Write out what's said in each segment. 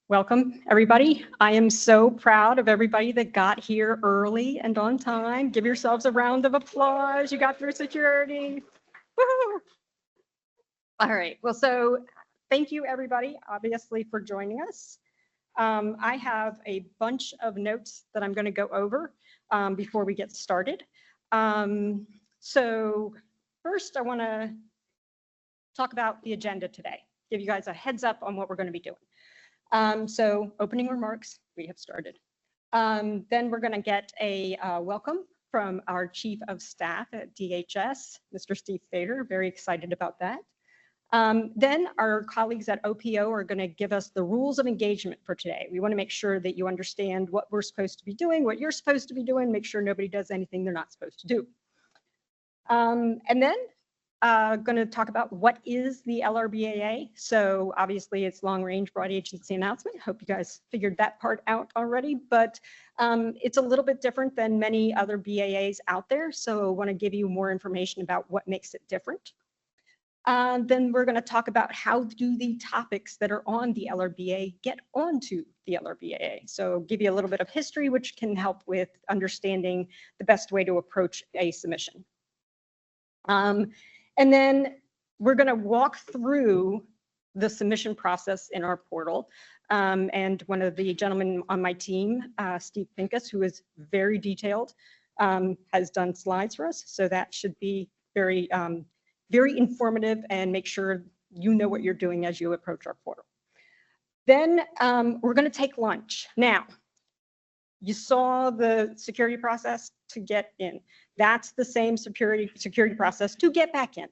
Welcome, everybody. I am so proud of everybody that got here early and on time. Give yourselves a round of applause. You got through security. Woo! All right. Well, so thank you, everybody, obviously, for joining us. I have a bunch of notes that I'm going to go over before we get started. So first, I want to talk about the agenda today, give you guys a heads up on what we're going to be doing. So opening remarks, we have started. Then we're going to get a welcome from our Chief of Staff at DHS, Mr. Steve Fader. Very excited about that. Then our colleagues at OPO are going to give us the rules of engagement for today. We want to make sure that you understand what we're supposed to be doing, what you're supposed to be doing, make sure nobody does anything they're not supposed to do. And then going to talk about what is the LRBAA. So obviously it's long range broad agency announcement. Hope you guys figured that part out already, but it's a little bit different than many other BAAs out there. So I want to give you more information about what makes it different. Then we're going to talk about how do the topics that are on the LRBAA get onto the LRBAA. So give you a little bit of history, which can help with understanding the best way to approach a submission. And then we're going to walk through the submission process in our portal. And one of the gentlemen on my team, Steve Pincus, who is very detailed, has done slides for us. So that should be very, very informative and make sure you know what you're doing as you approach our portal. Then we're going to take lunch. Now, you saw the security process to get in. That's the same security process to get back in.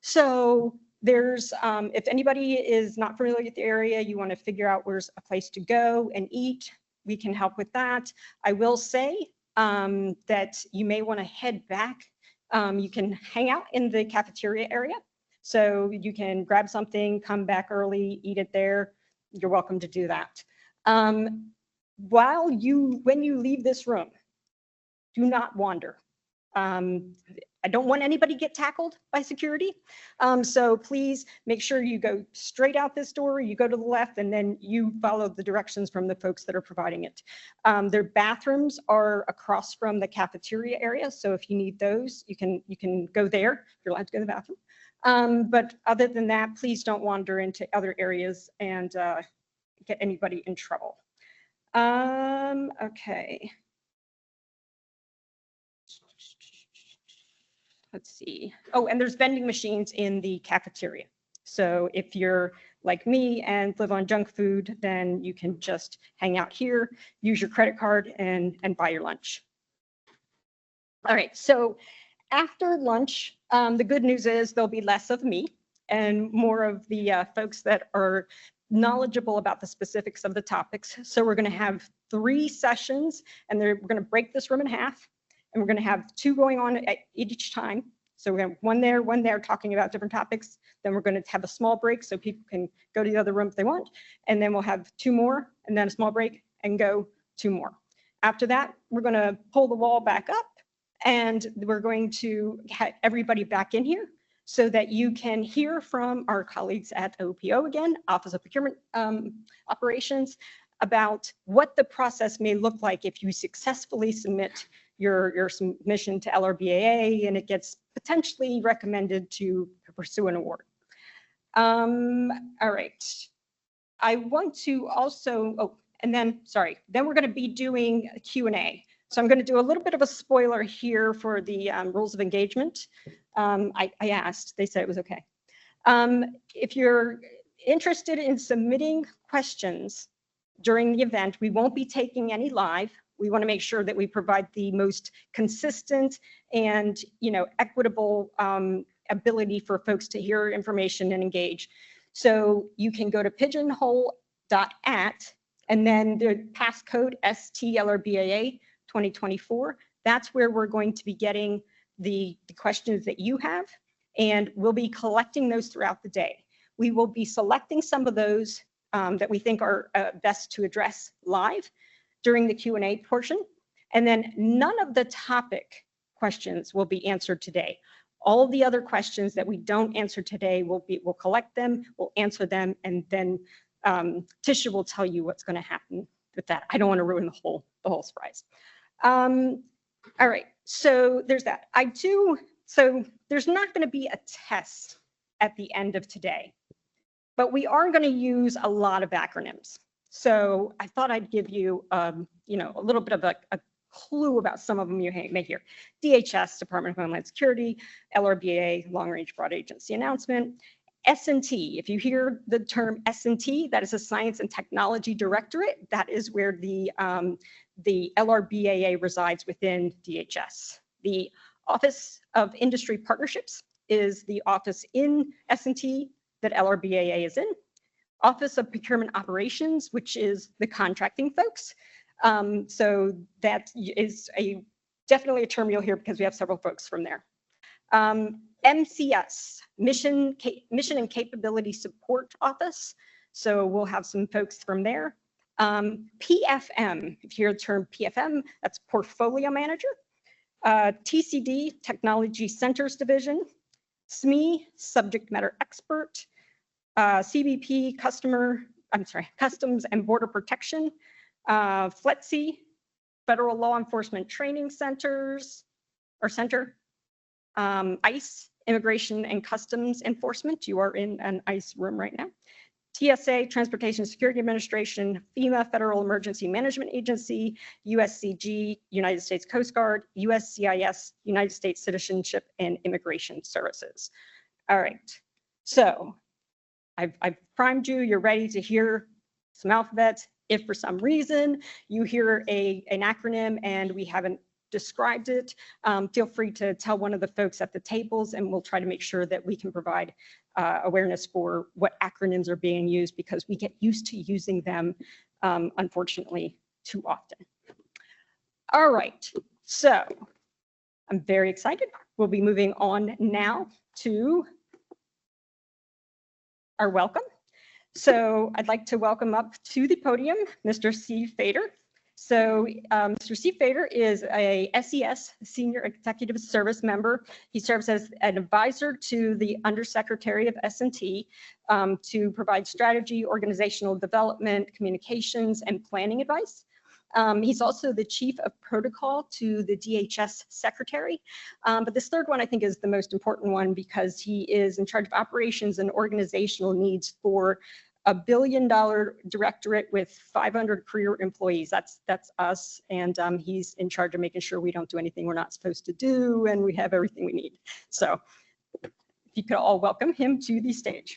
So there's, if anybody is not familiar with the area, you want to figure out where's a place to go and eat, we can help with that. I will say that you may want to head back. You can hang out in the cafeteria area. So you can grab something, come back early, eat it there. You're welcome to do that. When you leave this room, do not wander. I don't want anybody to get tackled by security. So please make sure you go straight out this door, you go to the left, and then you follow the directions from the folks that are providing it. Their bathrooms are across from the cafeteria area. So if you need those, you can go there. You're allowed to go to the bathroom. But other than that, please don't wander into other areas and get anybody in trouble. Okay. Let's see. Oh, and there's vending machines in the cafeteria. So if you're like me and live on junk food, then you can just hang out here, use your credit card and buy your lunch. All right, so after lunch, the good news is there'll be less of me and more of the folks that are knowledgeable about the specifics of the topics. So we're going to have 3 sessions, and we're going to break this room in half, and we're going to have 2 going on at each time. So we have one there talking about different topics. Then we're going to have a small break so people can go to the other room if they want, and then we'll have 2 more, and then a small break and go 2 more. After that, we're going to pull the wall back up, and we're going to get everybody back in here, so that you can hear from our colleagues at OPO again, Office of Procurement Operations, about what the process may look like if you successfully submit your submission to LRBAA and it gets potentially recommended to pursue an award. All right. I want to also, then we're going to be doing a Q&A. So I'm going to do a little bit of a spoiler here for the rules of engagement. I asked, they said it was okay. If you're interested in submitting questions during the event, we won't be taking any live. We want to make sure that we provide the most consistent and equitable ability for folks to hear information and engage. So you can go to pigeonhole.at and then the passcode STLRBAA 2024. That's where we're going to be getting the questions that you have, and we'll be collecting those throughout the day. We will be selecting some of those that we think are best to address live during the Q&A portion, and then none of the topic questions will be answered today. All the other questions that we don't answer today, we'll collect them, we'll answer them, and then Tisha will tell you what's going to happen with that. I don't want to ruin the whole surprise. All right, so there's that. So there's not going to be a test at the end of today, but we are going to use a lot of acronyms. So I thought I'd give you, you know, a little bit of a clue about some of them you may hear. DHS, Department of Homeland Security, LRBAA, Long Range Broad Agency Announcement, S&T. If you hear the term S&T, that is a Science and Technology Directorate. That is where the LRBAA resides within DHS. The Office of Industry Partnerships is the office in S&T that LRBAA is in. Office of Procurement Operations, which is the contracting folks. So that is definitely a term you'll hear because we have several folks from there. MCS, Mission and Capability Support Office. So we'll have some folks from there. PFM, if you hear the term PFM, that's Portfolio Manager. TCD, Technology Centers Division. SME, Subject Matter Expert. CBP, Customs and Border Protection. FLETC, Federal Law Enforcement Training Center. ICE, Immigration and Customs Enforcement. You are in an ICE room right now. TSA, Transportation Security Administration, FEMA, Federal Emergency Management Agency, USCG, United States Coast Guard, USCIS, United States Citizenship and Immigration Services. All right, so I've primed you, you're ready to hear some alphabet. If for some reason you hear an acronym and we haven't described it, feel free to tell one of the folks at the tables and we'll try to make sure that we can provide awareness for what acronyms are being used because we get used to using them, unfortunately, too often. All right, so I'm very excited. We'll be moving on now to our welcome. So I'd like to welcome up to the podium Mr. Steve Fader. So Mr. Steve Fader is a SES Senior Executive Service member. He serves as an advisor to the Undersecretary of S&T to provide strategy, organizational development, communications, and planning advice. He's also the Chief of Protocol to the DHS Secretary. But this third one I think is the most important one because he is in charge of operations and organizational needs for $1 billion directorate with 500 career employees. That's us, and he's in charge of making sure we don't do anything we're not supposed to do, and we have everything we need. So if you could all welcome him to the stage.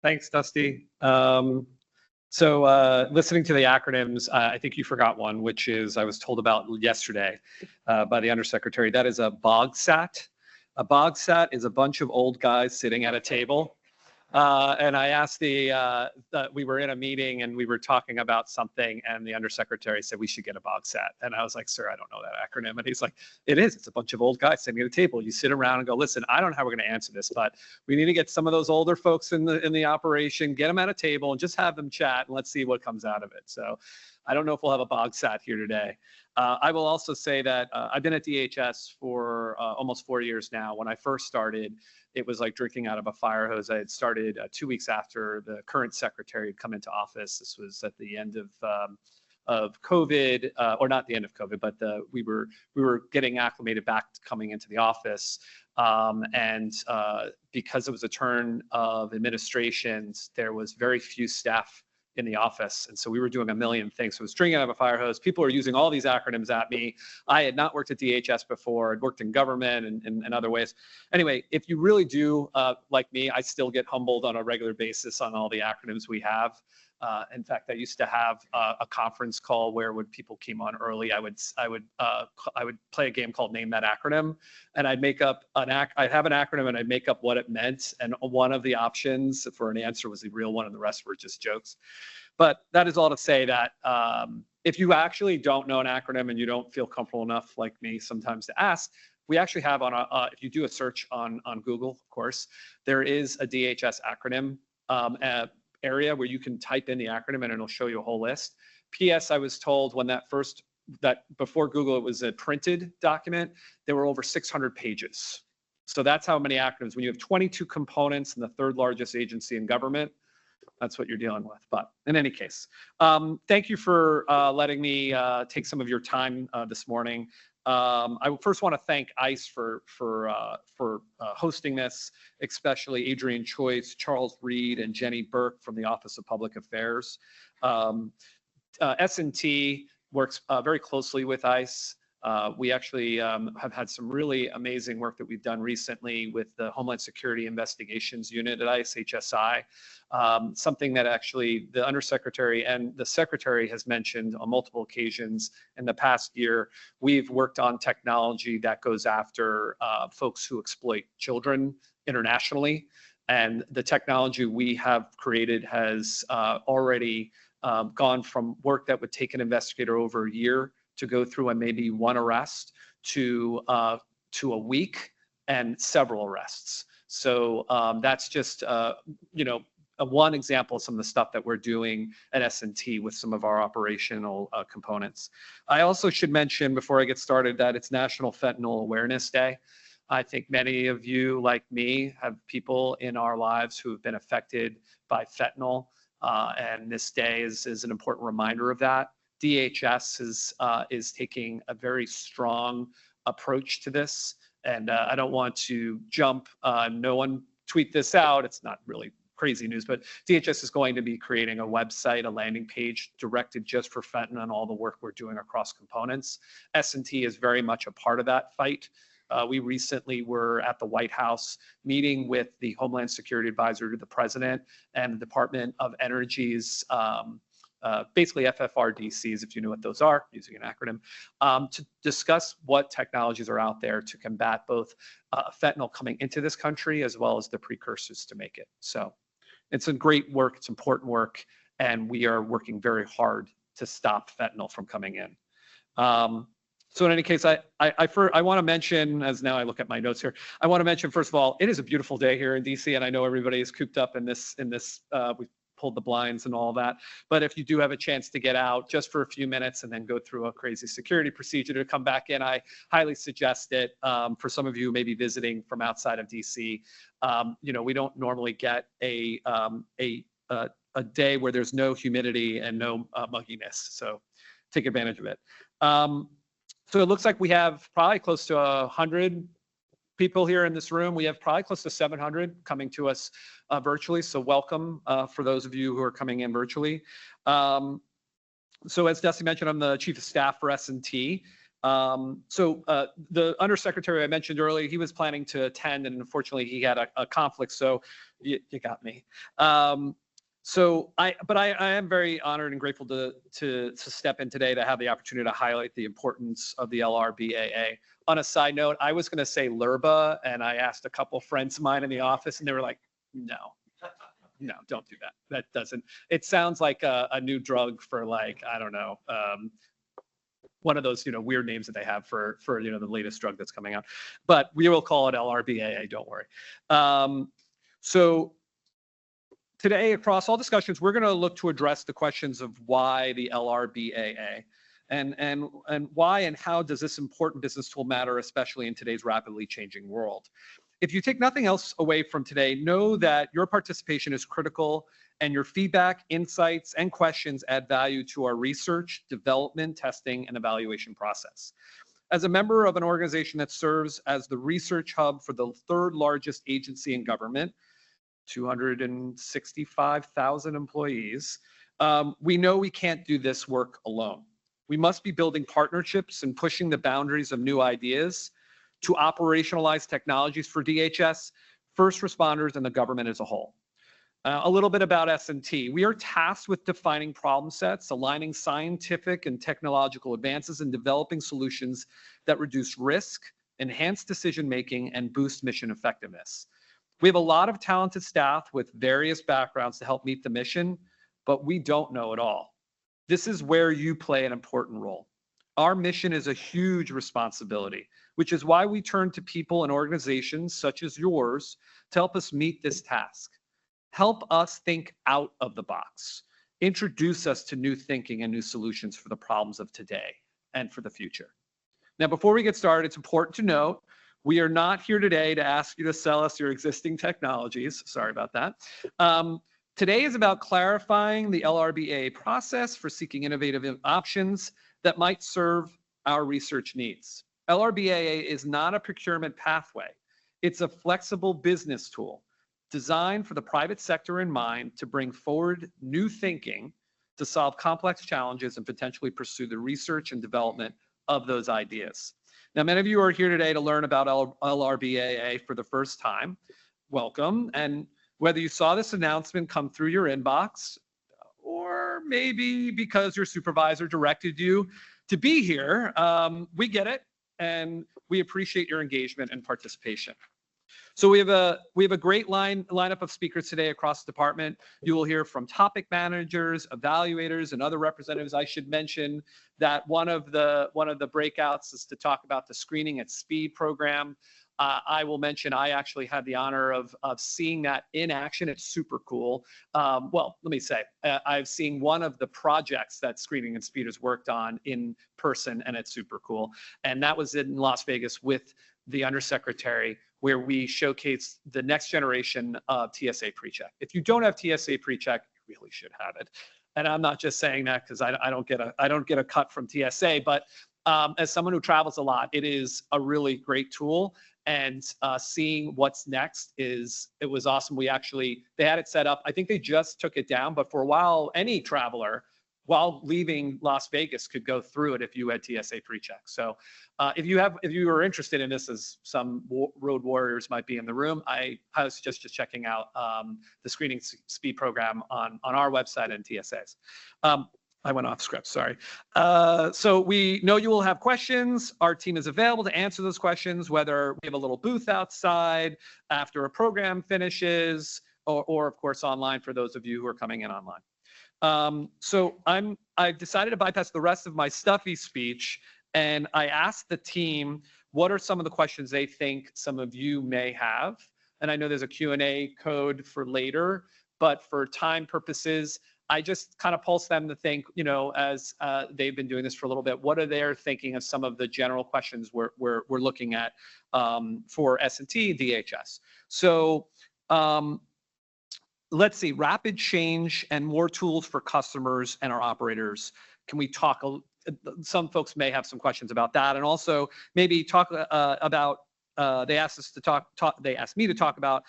Thanks, Dusty. Listening to the acronyms, I think you forgot one, which is I was told about yesterday by the Undersecretary. That is a BOGSAT. A BOGSAT is a bunch of old guys sitting at a table. And I asked we were in a meeting and we were talking about something and the Undersecretary said we should get a BOGSAT. And I was like, sir, I don't know that acronym. And he's like, it's a bunch of old guys sitting at a table. You sit around and go, listen, I don't know how we're going to answer this, but we need to get some of those older folks in the operation, get them at a table and just have them chat and let's see what comes out of it. So I don't know if we'll have a BOGSAT here today. I will also say that I've been at DHS for almost 4 years now. When I first started, it was like drinking out of a fire hose. I had started 2 weeks after the current secretary had come into office. This was at the end of COVID, or not the end of COVID, but we were getting acclimated back to coming into the office. Because it was a turn of administrations, there was very few staff in the office. And so we were doing a million things. So it was drinking out of a fire hose. People were using all these acronyms at me. I had not worked at DHS before. I'd worked in government and other ways. Anyway, if you really do, like me, I still get humbled on a regular basis on all the acronyms we have. In fact, I used to have a conference call where when people came on early, I would play a game called Name That Acronym, and I'd make up I'd have an acronym and I'd make up what it meant, and one of the options for an answer was the real one, and the rest were just jokes. But that is all to say that if you actually don't know an acronym and you don't feel comfortable enough, like me, sometimes to ask, we actually have if you do a search on Google, of course, there is a DHS acronym area where you can type in the acronym and it'll show you a whole list. P.S. I was told when that before Google, it was a printed document, there were over 600 pages. So that's how many acronyms. When you have 22 components in the third largest agency in government, that's what you're dealing with. But in any case, thank you for letting me take some of your time this morning. I first want to thank ICE for hosting this, especially Adrian Choice, Charles Reed, and Jenny Burke from the Office of Public Affairs. S&T works very closely with ICE. We actually have had some really amazing work that we've done recently with the Homeland Security Investigations Unit at ICE, HSI, something that actually the Undersecretary and the Secretary has mentioned on multiple occasions in the past year. We've worked on technology that goes after folks who exploit children internationally. And the technology we have created has already gone from work that would take an investigator over a year to go through and maybe one arrest to a week and several arrests. So that's just one example of some of the stuff that we're doing at S&T with some of our operational components. I also should mention before I get started that it's National Fentanyl Awareness Day. I think many of you, like me, have people in our lives who have been affected by fentanyl, and this day is an important reminder of that. DHS is taking a very strong approach to this, and I don't want to jump. No one tweet this out. It's not really crazy news, but DHS is going to be creating a website, a landing page directed just for fentanyl and all the work we're doing across components. S&T is very much a part of that fight. We recently were at the White House meeting with the Homeland Security Advisor to the President and the Department of Energy's basically FFRDCs, if you know what those are, using an acronym, to discuss what technologies are out there to combat both fentanyl coming into this country as well as the precursors to make it. So it's a great work, it's important work, and we are working very hard to stop fentanyl from coming in. So in any case, I want to mention, as now I look at my notes here, I want to mention, first of all, it is a beautiful day here in DC, and I know everybody is cooped up in this, we pulled the blinds and all that. But if you do have a chance to get out just for a few minutes and then go through a crazy security procedure to come back in, I highly suggest it. For some of you who may be visiting from outside of DC, we don't normally get a day where there's no humidity and no mugginess. So take advantage of it. So it looks like we have probably close to 100 people here in this room. We have probably close to 700 coming to us virtually. So welcome for those of you who are coming in virtually. So as Desi mentioned, I'm the Chief of Staff for S&T. So the Undersecretary I mentioned earlier, he was planning to attend, and unfortunately he had a conflict. So you got me. But I am very honored and grateful to step in today to have the opportunity to highlight the importance of the LRBAA. On a side note, I was going to say LRBAA, and I asked a couple friends of mine in the office, and they were like, no, don't do that. That doesn't, it sounds like a new drug for, like, I don't know, one of those, weird names that they have for the latest drug that's coming out. But we will call it LRBAA, don't worry. So today, across all discussions, we're going to look to address the questions of why the LRBAA and why and how does this important business tool matter, especially in today's rapidly changing world. If you take nothing else away from today, know that your participation is critical and your feedback, insights, and questions add value to our research, development, testing, and evaluation process. As a member of an organization that serves as the research hub for the third largest agency in government, 265,000 employees, we know we can't do this work alone. We must be building partnerships and pushing the boundaries of new ideas to operationalize technologies for DHS, first responders, and the government as a whole. A little bit about S&T. We are tasked with defining problem sets, aligning scientific and technological advances, and developing solutions that reduce risk, enhance decision-making, and boost mission effectiveness. We have a lot of talented staff with various backgrounds to help meet the mission, but we don't know it all. This is where you play an important role. Our mission is a huge responsibility, which is why we turn to people and organizations such as yours to help us meet this task. Help us think out of the box. Introduce us to new thinking and new solutions for the problems of today and for the future. Now, before we get started, it's important to note We are not here today to ask you to sell us your existing technologies. Sorry about that. Today is about clarifying the LRBAA process for seeking innovative options that might serve our research needs. LRBAA is not a procurement pathway. It's a flexible business tool designed for the private sector in mind to bring forward new thinking to solve complex challenges and potentially pursue the research and development of those ideas. Now, many of you are here today to learn about LRBAA for the first time. Welcome. And whether you saw this announcement come through your inbox, or maybe because your supervisor directed you to be here, we get it, and we appreciate your engagement and participation. So we have a great lineup of speakers today across the department. You will hear from topic managers, evaluators, and other representatives. I should mention that one of the breakouts is to talk about the Screening at Speed program. I will mention I actually had the honor of seeing that in action. It's super cool. Well, let me say, I've seen one of the projects that Screening and Speed has worked on in person, and it's super cool. And that was in Las Vegas with the Undersecretary, where we showcased the next generation of TSA PreCheck. If you don't have TSA PreCheck, you really should have it. And I'm not just saying that because I don't get a cut from TSA, but as someone who travels a lot, it is a really great tool. And seeing what's next it was awesome. They had it set up. I think they just took it down, but for a while, any traveler while leaving Las Vegas could go through it if you had TSA PreCheck. So if you are interested in this, as some road warriors might be in the room, I was just checking out the Screening Speed program on our website and TSA's. I went off script, sorry. So we know you will have questions. Our team is available to answer those questions, whether we have a little booth outside after a program finishes, or of course online for those of you who are coming in online. So I've decided to bypass the rest of my stuffy speech, and I asked the team, what are some of the questions they think some of you may have? And I know there's a Q&A code for later, but for time purposes, I just kind of pulse them to think, as they've been doing this for a little bit, what are they thinking of some of the general questions we're looking at for S&T, DHS. So let's see, rapid change and more tools for customers and our operators. Can we talk, some folks may have some questions about that, and also maybe talk about, they asked me to talk about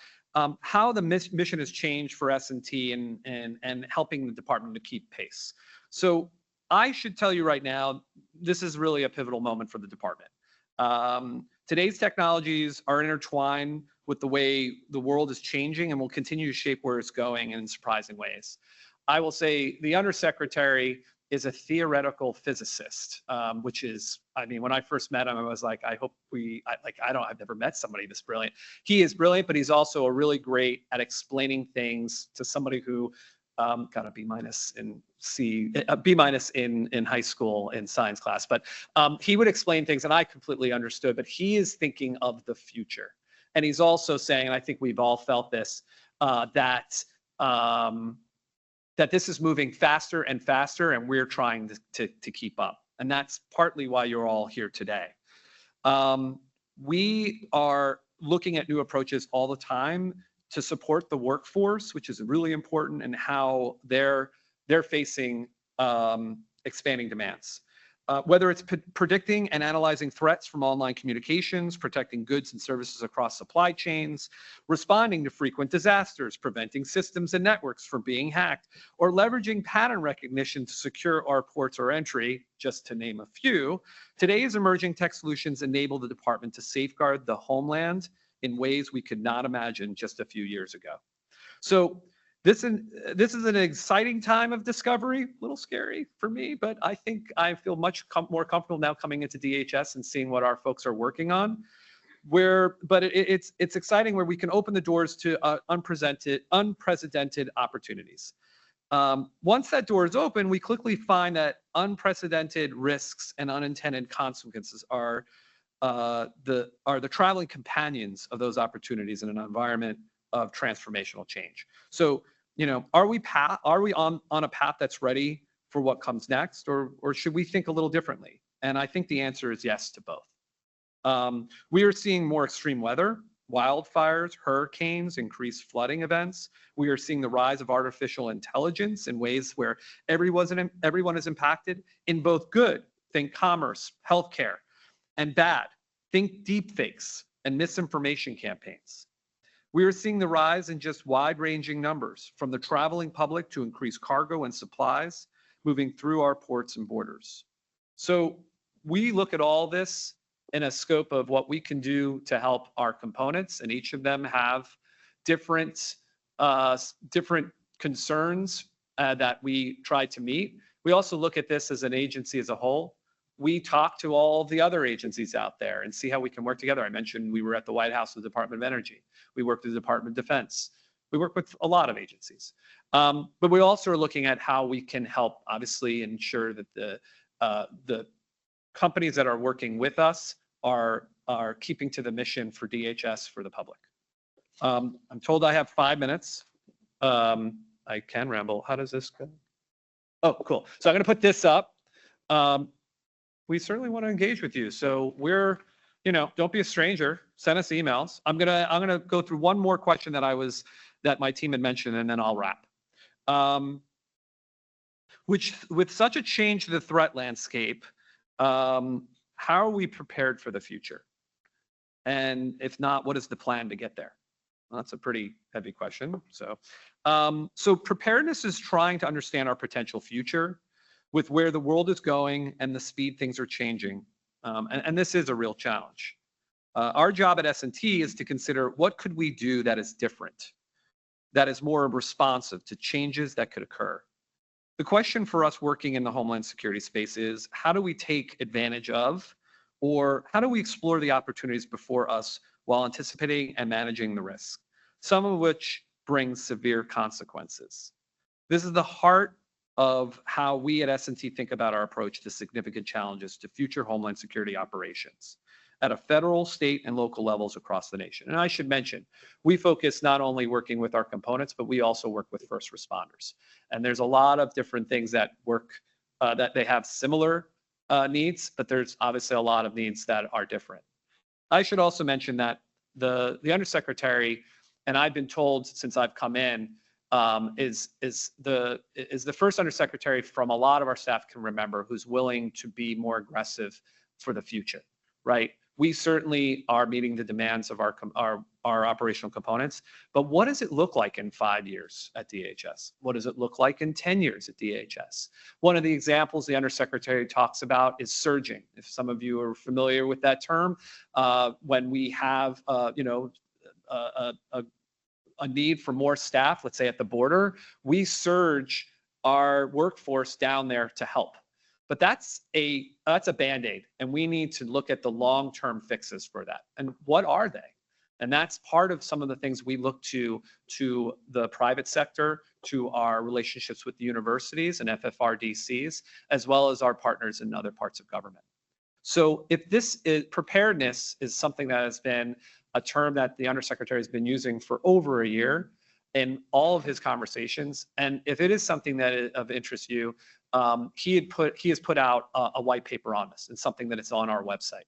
how the mission has changed for S&T and helping the department to keep pace. So I should tell you right now, this is really a pivotal moment for the department. Today's technologies are intertwined with the way the world is changing and will continue to shape where it's going in surprising ways. I will say the Undersecretary is a theoretical physicist, which is, I mean, when I first met him, I was like, I've never met somebody this brilliant. He is brilliant, but he's also really great at explaining things to somebody who got a B- in high school in science class. But he would explain things and I completely understood, but he is thinking of the future. And he's also saying, and I think we've all felt this, that this is moving faster and faster, and we're trying to keep up. And that's partly why you're all here today. We are looking at new approaches all the time to support the workforce, which is really important, and how they're facing expanding demands. Whether it's predicting and analyzing threats from online communications, protecting goods and services across supply chains, responding to frequent disasters, preventing systems and networks from being hacked, or leveraging pattern recognition to secure our ports or entry, just to name a few, today's emerging tech solutions enable the department to safeguard the homeland in ways we could not imagine just a few years ago. So this is an exciting time of discovery, a little scary for me, but I think I feel much more comfortable now coming into DHS and seeing what our folks are working on. But it's exciting where we can open the doors to unprecedented opportunities. Once that door is open, we quickly find that unprecedented risks and unintended consequences are the traveling companions of those opportunities in an environment of transformational change. So, are we on a path that's ready for what comes next, or should we think a little differently? And I think the answer is yes to both. We are seeing more extreme weather, wildfires, hurricanes, increased flooding events. We are seeing the rise of artificial intelligence in ways where everyone is impacted in both good, think commerce, healthcare, and bad, think deepfakes and misinformation campaigns. We are seeing the rise in just wide-ranging numbers, from the traveling public to increased cargo and supplies moving through our ports and borders. So we look at all this in a scope of what we can do to help our components, and each of them have different concerns that we try to meet. We also look at this as an agency as a whole. We talk to all the other agencies out there and see how we can work together. I mentioned we were at the White House with the Department of Energy. We worked with the Department of Defense. We work with a lot of agencies. But we also are looking at how we can help, obviously, ensure that the companies that are working with us are keeping to the mission for DHS for the public. I'm told I have 5 minutes. I can ramble. How does this go? Oh, cool. So I'm going to put this up. We certainly want to engage with you. So we're, don't be a stranger. Send us emails. I'm gonna go through one more question that my team had mentioned, and then I'll wrap. Which, with such a change to the threat landscape, how are we prepared for the future? And if not, what is the plan to get there? Well, that's a pretty heavy question. So preparedness is trying to understand our potential future with where the world is going and the speed things are changing. And this is a real challenge. Our job at S&T is to consider what could we do that is different, that is more responsive to changes that could occur. The question for us working in the Homeland Security space is, how do we take advantage of, or how do we explore the opportunities before us while anticipating and managing the risk, some of which bring severe consequences? This is the heart of how we at S&T think about our approach to significant challenges to future Homeland Security operations at a federal, state, and local levels across the nation. And I should mention, we focus not only working with our components, but we also work with first responders. And there's a lot of different things that work, that they have similar needs, but there's obviously a lot of needs that are different. I should also mention that the Undersecretary, and I've been told since I've come in, is the first Undersecretary from a lot of our staff can remember who's willing to be more aggressive for the future, right? We certainly are meeting the demands of our operational components, but what does it look like in 5 years at DHS? What does it look like in 10 years at DHS? One of the examples the Undersecretary talks about is surging. If some of you are familiar with that term, when we have, a need for more staff, let's say at the border, we surge our workforce down there to help. But that's a Band-Aid, and we need to look at the long-term fixes for that. And what are they? And that's part of some of the things we look to the private sector, to our relationships with the universities and FFRDCs, as well as our partners in other parts of government. So if preparedness is something that has been a term that the Undersecretary has been using for over a year in all of his conversations, and if it is something that is of interest to you, he has put out a white paper on this, and something that is on our website.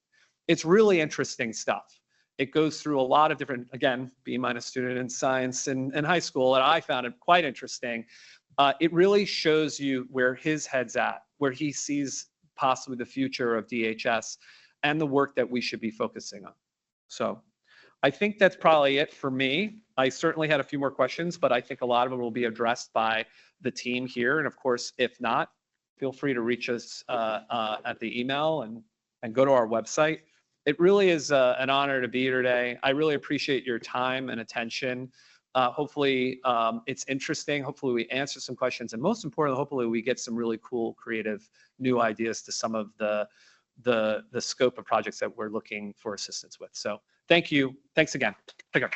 It's really interesting stuff. It goes through a lot of different, again, being a student in science in high school, and I found it quite interesting. It really shows you where his head's at, where he sees possibly the future of DHS and the work that we should be focusing on. So I think that's probably it for me. I certainly had a few more questions, but I think a lot of them will be addressed by the team here. And of course, if not, feel free to reach us at the email and go to our website. It really is an honor to be here today. I really appreciate your time and attention. Hopefully it's interesting. Hopefully we answer some questions, and most importantly, hopefully we get some really cool, creative, new ideas to some of the scope of projects that we're looking for assistance with. So thank you. Thanks again. Take care.